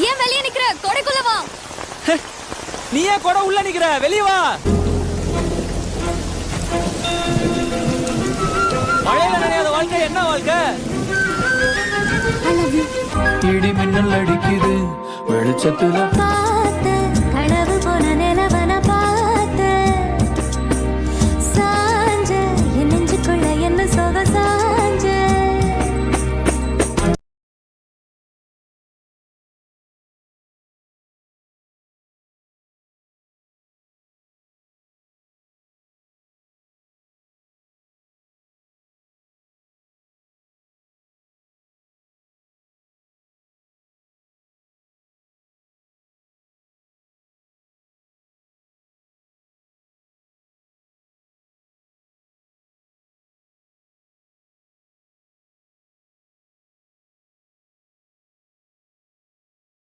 ஏன் வெளியே நிக்கிற? கொடைக்குள்ள வா. நீ ஏன் கொடை உள்ள நிக்கிற? வெளிய வா. மழையில நனையாத வாழ்க்கை என்ன வாழ்க்கை? இடி மின்னல் அடிக்குது வெளிச்சத்துல